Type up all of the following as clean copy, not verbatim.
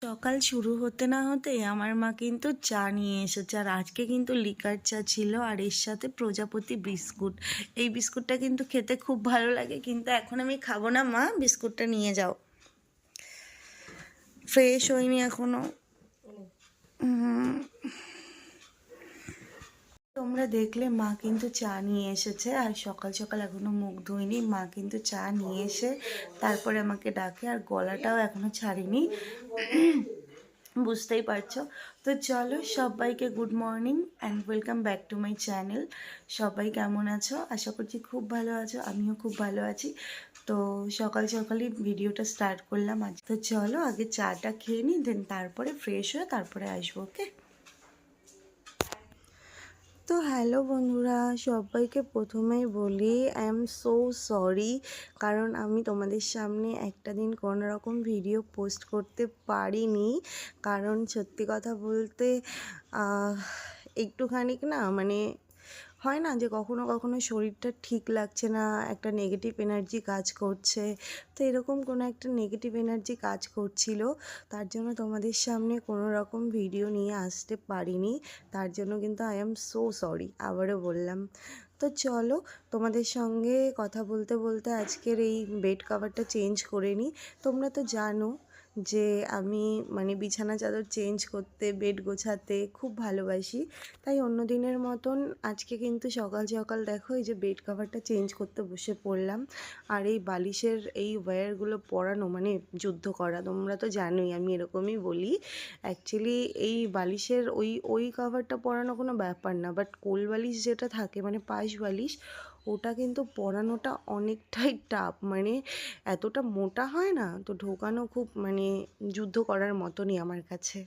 সকাল শুরু হতে না হতেই আমার মা কিন্তু চা নিয়ে এসেছে, আর আজকে কিন্তু লিকার চা ছিল, আর এর সাথে প্রজাপতি বিস্কুট। এই বিস্কুটটা কিন্তু খেতে খুব ভালো লাগে, কিন্তু এখন আমি খাবো না। মা, বিস্কুটটা নিয়ে যাও। ফ্রেশ হয়নি এখনো। তোমরা দেখলে মা কিন্তু চা নিয়ে এসেছে, আর সকাল সকাল এখনো মুখ ধুইনি। মা কিন্তু চা নিয়ে এসে তারপরে আমাকে ডাকে, আর গলাটাও এখনো ছাড়িনি, বুঝতেই পারছো। তো চলো, সবাইকে good morning and welcome back to my channel. সবাই কেমন আছো? আশা করছি খুব ভালো আছো, আমিও খুব ভালো আছি। তো সকাল সকালই ভিডিওটা স্টার্ট করলাম আজ। তো চলো আগে চাটা খেয়ে নিই, দেন তারপরে ফ্রেশ হয়ে তারপরে আসবো। ওকে। তো হ্যালো বন্ধুরা, সবাইকে প্রথমেই বলি আই এম সো সরি, কারণ আমি তোমাদের সামনে একটা দিন কোনো রকম ভিডিও পোস্ট করতে পারিনি। কারণ সত্যি কথা বলতে একটুখানি না মানে হয় না যে কখনো কখনো শরীরটা ঠিক লাগছে না, একটা নেগেটিভ এনার্জি কাজ করছে। তো এরকম কোনো একটা নেগেটিভ এনার্জি কাজ করছিল, তার জন্য তোমাদের সামনে কোনো রকম ভিডিও নিয়ে আসতে পারিনি। তার জন্য কিন্তু আই এম সো সরি, আবারও বললাম। তো চলো, তোমাদের সঙ্গে কথা বলতে বলতে আজকের এই বেড কভারটা চেঞ্জ করে নিই। তোমরা তো জানো যে আমি মানে বিছানা চাদর চেঞ্জ করতে, বেড গোছাতে খুব ভালোবাসি। তাই অন্য দিনের মতন আজকে কিন্তু সকাল সকাল দেখো এই যে বেড কভারটা চেঞ্জ করতে বসে পড়লাম। আর এই বালিশের এই ওয়্যারগুলো পরানো মানে যুদ্ধ করা, তোমরা তো জানোই আমি এরকমই বলি। অ্যাকচুয়ালি এই বালিশের ওই কভারটা পরানো কোনো ব্যাপার না, বাট কোল বালিশ যেটা থাকে মানে পাশ বালিশ, ওটা কিন্তু পরানোটা অনেকটাই টাফ। মানে এতটা মোটা হয় না, তো ঢোকানো খুব মানে যুদ্ধ করার মতনই আমার কাছে।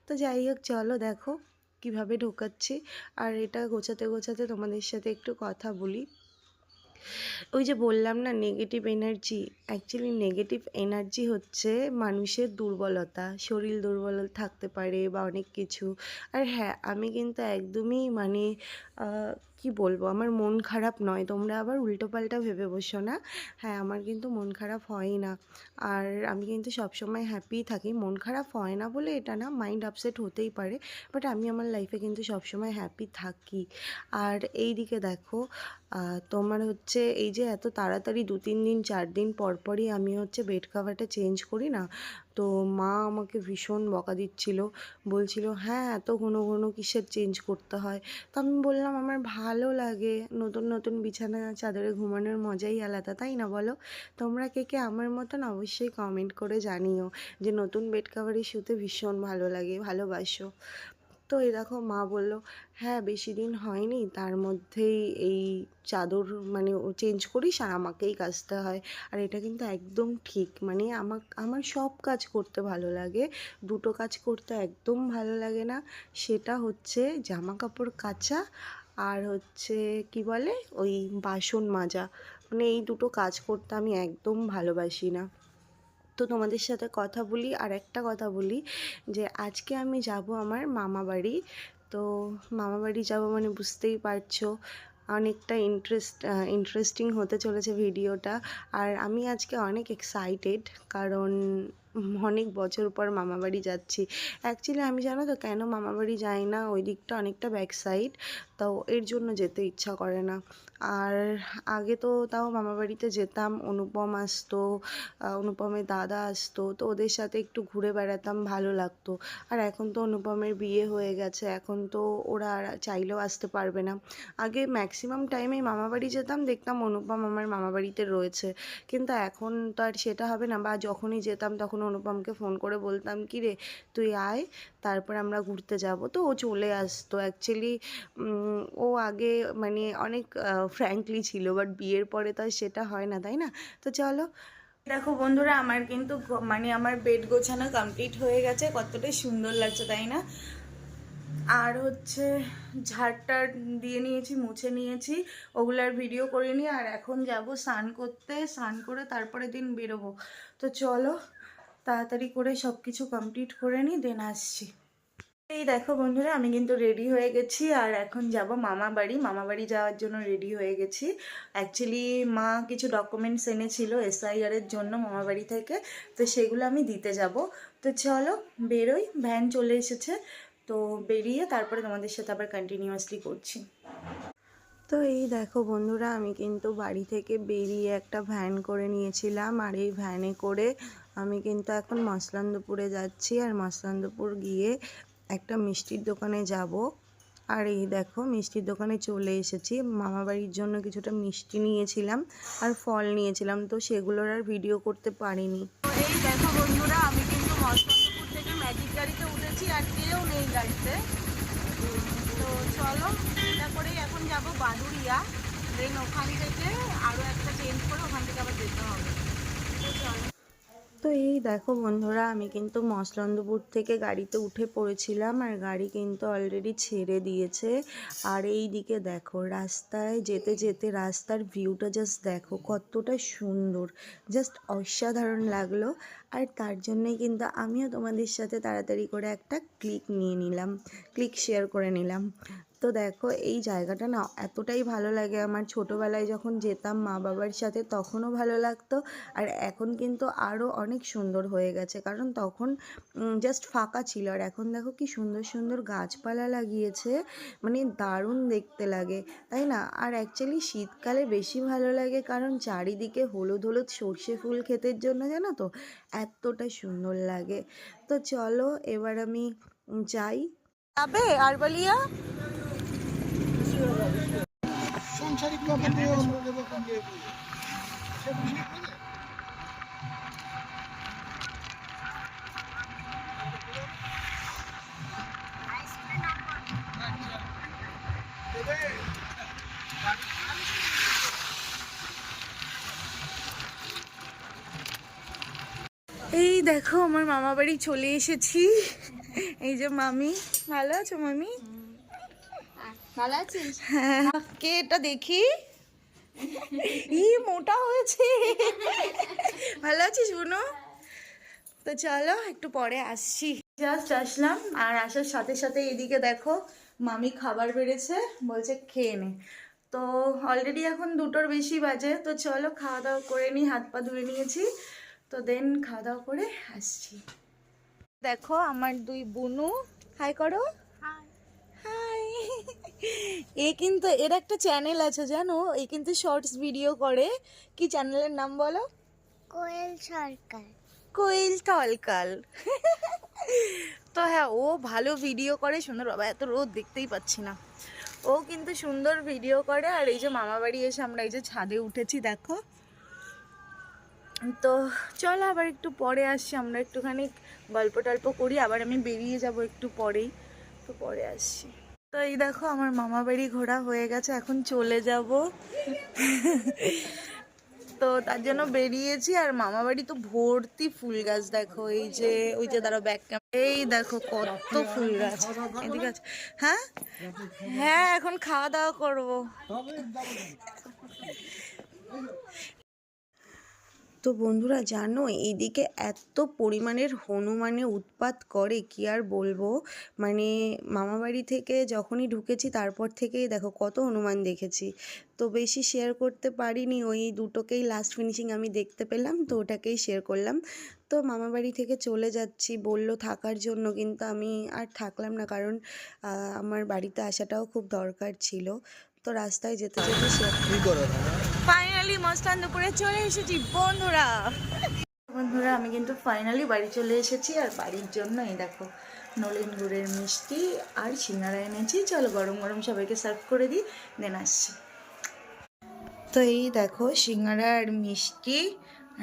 তো যাই হোক, চলো দেখো কিভাবে ঢোকাচ্ছি। আর এটা গোছাতে গোছাতে তোমাদের সাথে একটু কথা বলি। ওই যে বললাম না negative energy, actually negative energy হচ্ছে মানুষের দুর্বলতা, শরীর দুর্বল থাকতে পারে বা অনেক কিছু। আর হ্যাঁ, আমি কিন্তু একদমই মানে কি বলবো, আমার মন খারাপ নয়, তোমরা আবার উল্টোপাল্টা ভেবে বসো না। হ্যাঁ, আমার কিন্তু মন খারাপ হয় না, আর আমি কিন্তু সবসময় হ্যাপি থাকি। মন খারাপ হয় না বলে এটা না, মাইন্ড আপসেট হতেই পারে, বাট আমি আমার লাইফে কিন্তু সবসময় হ্যাপি থাকি। আর এই দিকে দেখো, তোমার হচ্ছে এই যে এত তাড়াতাড়ি 2-3 দিন 4 দিন পর পরই আমি হচ্ছে বেড কভারটা চেঞ্জ করি না, তো মা আমাকে ভীষণ বকা দিচ্ছিল, বলছিল হ্যাঁ এত ঘন ঘন কিসের চেঞ্জ করতে হয়। তো আমি বললাম আমার ভালো লাগে, নতুন নতুন বিছানা চাদরে ঘুমানোর মজাই আলাদা, তাই না বলো? তোমরা কে কে আমার মতন অবশ্যই কমেন্ট করে জানিও যে নতুন বেড কভারে শুতে ভীষণ ভালো লাগে, ভালোবাসো। তো এই দেখো মা বলল হ্যাঁ বেশি দিন হয়নি, তার মধ্যেই এই চাদর মানে ও চেঞ্জ করিস আর আমাকেই কাচতে হয়। আর এটা কিন্তু একদম ঠিক, মানে আমার সব কাজ করতে ভালো লাগে, দুটো কাজ করতে একদম ভালো লাগে না। সেটা হচ্ছে জামা কাপড় কাচা, আর হচ্ছে কি বলে ওই বাসন মাজা। মানে এই দুটো কাজ করতে আমি একদম ভালোবাসি না। তো তোমাদের সাথে কথা বলি, আর একটা কথা বলি যে আজকে আমি যাব আমার মামা বাড়ি। তো মামা বাড়ি যাবো মানে বুঝতেই পারছো অনেকটা ইন্টারেস্টিং হতে চলেছে ভিডিওটা। আর আমি আজকে অনেক এক্সাইটেড, কারণ অনেক বছর পর মামা বাড়ি যাচ্ছি। অ্যাকচুয়ালি আমি জানো তো কেন মামা বাড়ি যাই না, ওই দিকটা অনেকটা ব্যাক সাইড, তো এর জন্য যেতে ইচ্ছা করে না। আর আগে তো তাও মামা বাড়িতে যেতাম, অনুপম আসতো, অনুপমের দাদা আসতো, তো ওদের সাথে একটু ঘুরে বেড়াতাম, ভালো লাগতো। আর এখন তো অনুপমের বিয়ে হয়ে গেছে, এখন তো ওরা আর চাইলেও আসতে পারবে না। আগে ম্যাক্সিমাম টাইমেই মামাবাড়ি যেতাম, দেখতাম অনুপম আমার মামাবাড়িতে রয়েছে, কিন্তু এখন তো আর সেটা হবে না। বা যখনই যেতাম তখন অনুপমকে ফোন করে বলতাম কি রে তুই আয়, তারপর আমরা ঘুরতে যাব, তো ও চলে আসতো। অ্যাকচুয়ালি ও আগে মানে অনেক ফ্র্যাঙ্কলি ছিল, বাট বিয়ের পরে তো আর সেটা হয় না, তাই না? তো চলো দেখো বন্ধুরা, আমার কিন্তু মানে আমার বেড গোছানো কমপ্লিট হয়ে গেছে, কতটা সুন্দর লাগছে তাই না? আর হচ্ছে ঝাড়টা দিয়ে নিয়েছি, মুছে নিয়েছি, ওগুলার ভিডিও করিনি। আর এখন যাব স্নান করতে, স্নান করে তারপরে দিন বেরোবো। তো চলো তাড়াতাড়ি করে সব কিছু কমপ্লিট করে নিই, দেন আসছি। এই দেখো বন্ধুরা, আমি কিন্তু রেডি হয়ে গেছি আর এখন যাব মামা বাড়ি। মামা বাড়ি যাওয়ার জন্য রেডি হয়ে গেছি। অ্যাকচুয়ালি মা কিছু ডকুমেন্টস এনেছিল এসআইআর এর জন্য মামা বাড়ি থেকে, তো সেগুলো আমি দিতে যাব। তো চলো বেরোই, ভ্যান চলে এসেছে। তো বেরিয়ে তারপরে তোমাদের সাথে আবার কন্টিনিউয়াসলি করছি। তো এই দেখো বন্ধুরা, আমি কিন্তু বাড়ি থেকে বেরিয়ে একটা ভ্যান করে নিয়েছিলাম, আর এই ভ্যানে করে আমি কিন্তু এখন মসলান্দপুরে যাচ্ছি। আর মসলান্দপুর গিয়ে একটা মিষ্টির দোকানে যাব। আর এই দেখো মিষ্টির দোকানে চলে এসেছি। মামাবাড়ির জন্য কিছুটা মিষ্টি নিয়েছিলাম আর ফল নিয়েছিলাম, তো সেগুলোর আর ভিডিও করতে পারিনি। তো এই দেখো বন্ধুরা, আমি কিন্তু মসলান্দপুর থেকে ম্যাজিক গাড়িতে উঠেছি আর কেউ নেই গাড়িতে। তো চলো, এটা করেই এখন যাব বাদুড়িয়া। দেন ওখান থেকে আরও একটা চেঞ্জ করে ওখান থেকে আবার যেতে হবে। তো চলো। তো এই দেখো বন্ধুরা, আমি কিন্তু মসলন্দপুর থেকে গাড়িতে উঠে পড়েছিলাম আর গাড়ি কিন্তু অলরেডি ছেড়ে দিয়েছে। আর এই দিকে দেখো রাস্তায় যেতে যেতে রাস্তার ভিউটা জাস্ট দেখো কতটা সুন্দর, জাস্ট অসাধারণ লাগলো। আর তার জন্যই কিন্তু আমিও তোমাদের সাথে তাড়াতাড়ি করে একটা ক্লিক শেয়ার করে নিলাম। তো দেখো এই জায়গাটা না এতটাই ভালো লাগে আমার। ছোটোবেলায় যখন যেতাম মা বাবার সাথে তখনও ভালো লাগতো, আর এখন কিন্তু আরও অনেক সুন্দর হয়ে গেছে, কারণ তখন জাস্ট ফাঁকা ছিল। আর এখন দেখো কি সুন্দর সুন্দর গাছপালা লাগিয়েছে, মানে দারুণ দেখতে লাগে, তাই না? আর অ্যাকচুয়ালি শীতকালে বেশি ভালো লাগে, কারণ চারিদিকে হলুদ হলুদ সর্ষে ফুল ক্ষেতের জন্য জানো তো এতটা সুন্দর লাগে। তো চলো এবার আমি যাই। যাবে আরবালিয়া? সাংসারিক ব্যাপার নিয়ে আমরা নেব কমিয়ে সে বুঝিয়ে বলে এই দেখো আমার মামা বাড়ি চলে এসেছি। এই যে মামি, ভালো আছো মামি? ভালো আছিস? হ্যাঁ। কে এটা দেখি? ই মোটা হয়েছে। ভালো আছিস বুনু? তো চলো একটু পরে আসছি। জাস্ট আসলাম, আর আসার সাথে সাথে এদিকে দেখো মামি খাবার বেড়েছে, বলছে খেয়ে নে। তো অলরেডি এখন 2টোর বেশি বাজে। তো চলো খাওয়া দাওয়া করে নিই, হাত পা ধুয়ে নিয়েছি। তো দেন খাওয়া দাওয়া করে আসছি। দেখো আমার 2 বুনু, হাই করো। হাই। এ কিন্তু এর একটা চ্যানেল আছে জানো, এ কিন্তু শর্টস ভিডিও করে। কি চ্যানেলের নাম বলো? কোয়েল সরকার। কোয়েল টলকাল। তো হ্যাঁ, ও ভালো ভিডিও করে, সুন্দর। বাবা এত রোদ দেখতেই পাচ্ছি না। ও কিন্তু সুন্দর ভিডিও করে। আর এই যে মামা বাড়ি এসে আমরা এই যে ছাদে উঠেছি দেখো। তো চলো আবার একটু পরে আসছি, আমরা একটুখানি গল্প টল্প করি, আবার আমি বেরিয়ে যাব একটু পরেই। তো পরে আসছি। তো এই দেখো আমার মামা বাড়ি ঘোরা হয়ে গেছে, এখন চলে যাব। তো তার জন্য বেরিয়েছি। আর মামা বাড়ি তো ভর্তি ফুল গাছ দেখো, এই যে ওই যে দাঁড়াও ব্যাক ক্যামেরা, এই দেখো কত ফুল গাছ এদিকে আছে। হ্যাঁ হ্যাঁ, এখন খাওয়া দাওয়া করবো। তো বন্ধুরা জানো এইদিকে এত পরিমাণের হনুমানে উৎপাত করে কি আর বলবো। মানে মামাবাড়ি থেকে যখনই ঢুকেছি তারপর থেকেই দেখো কত হনুমান দেখেছি। তো বেশি শেয়ার করতে পারিনি, ওই 2টোকেই লাস্ট ফিনিশিং আমি দেখতে পেলাম, তো ওটাকেই শেয়ার করলাম। তো মামাবাড়ি থেকে চলে যাচ্ছি, বলল থাকার জন্য, কিন্তু আমি আর থাকলাম না, কারণ আমার বাড়িতে আসাটাও খুব দরকার ছিল। তো রাস্তায় যেতে যেতে ফাইনালি মস্তানপুরে চলে এসেছি বন্ধুরা। বন্ধুরা আমি কিন্তু ফাইনালি বাড়ি চলে এসেছি, আর বাড়ির জন্য এই দেখো নলেন গুড়ের মিষ্টি আর সিঙ্গারা এনেছি। চলো গরম গরম সবাইকে সার্ভ করে দিই, দেন আসছি। তো এই দেখো সিঙ্গারা আর মিষ্টি,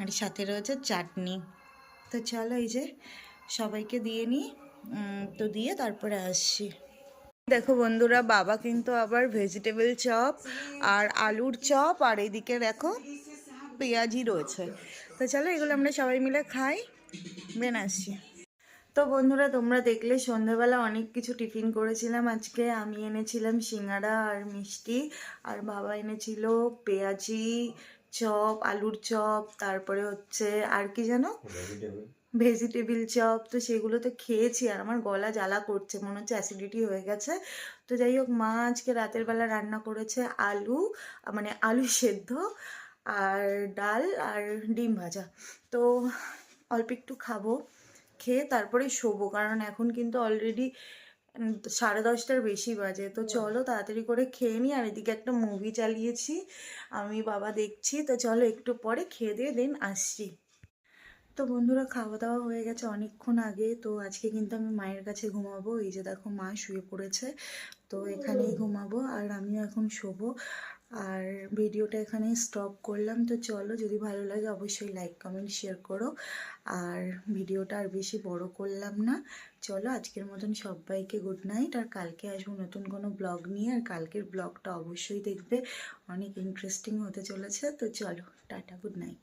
আর সাথে রয়েছে চাটনি। তো চলো এই যে সবাইকে দিয়ে নিই, তো দিয়ে তারপরে আসছি। দেখো বন্ধুরা, বাবা কিন্তু আবার ভেজিটেবল চপ আর আলুর চপ, আর এদিকে দেখো পেঁয়াজি রয়েছে। তো চলো এগুলো আমরা সবাই মিলে খাই, দেন আসছি। তো বন্ধুরা তোমরা দেখলে সন্ধ্যাবেলা অনেক কিছু টিফিন করেছিলাম আজকে। আমি এনেছিলাম সিঙ্গারা আর মিষ্টি, আর বাবা এনেছিল পেঁয়াজি চপ, আলুর চপ, তারপরে হচ্ছে আর কি জানো, ভেজিটেবিল চপ, তো সেগুলো তো খেয়েছি আর আমার গলা জ্বালা করছে, মনে হচ্ছে অ্যাসিডিটি হয়ে গেছে। তো যাই হোক, মা আজকে রাতের বেলা রান্না করেছে আলু, মানে আলু সেদ্ধ আর ডাল আর ডিম ভাজা। তো অল্প একটু খাবো, খেয়ে তারপরে শোবো, কারণ এখন কিন্তু অলরেডি 10:30টার বেশি বাজে। তো চলো তাড়াতাড়ি করে খেয়ে নিই। আর এদিকে একটা মুভি চালিয়েছি, আমি বাবা দেখছি। তো চলো একটু পরে খেয়ে দিয়ে দেন আসছি। তো বন্ধুরা, খাওয়া দাওয়া হয়ে গেছে অনেকক্ষণ আগে। তো আজকে কিন্তু আমি মায়ের কাছে ঘুমাবো। এই যে দেখো, মা শুয়ে পড়েছে, তো এখানেই ঘুমাবো আর আমিও এখন শোবো। আর ভিডিওটা এখানে স্টপ করলাম। তো চলো, যদি ভালো লাগে অবশ্যই লাইক কমেন্ট শেয়ার করো। আর ভিডিওটা আর বেশি বড় করলাম না। চলো, আজকের মতন সবাইকে গুড নাইট। আর কালকে আসবো নতুন কোনো ব্লগ নিয়ে, আর কালকের ব্লগটা অবশ্যই দেখবে, অনেক ইন্টারেস্টিং হতে চলেছে। তো চলো, টাটা, গুড নাইট।